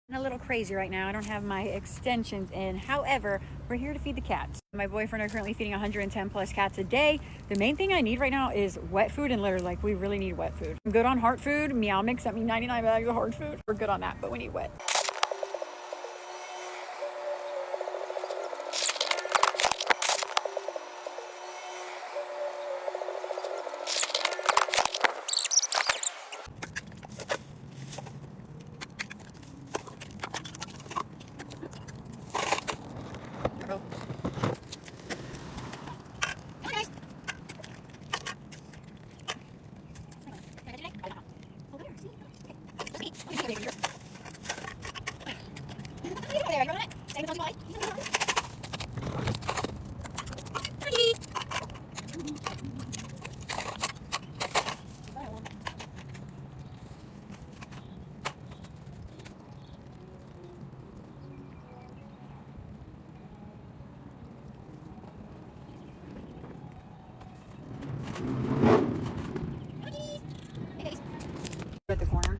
I'm a little crazy right now. I don't have my extensions in. However, we're here to feed the cats. My boyfriend are currently feeding 110 plus cats a day. The main thing I need right now is wet food and litter. Like, we really need wet food. I'm good on hard food. Meow Mix sent me 99 bags of hard food. We're good on that, but we need wet. There, you want it? Same as on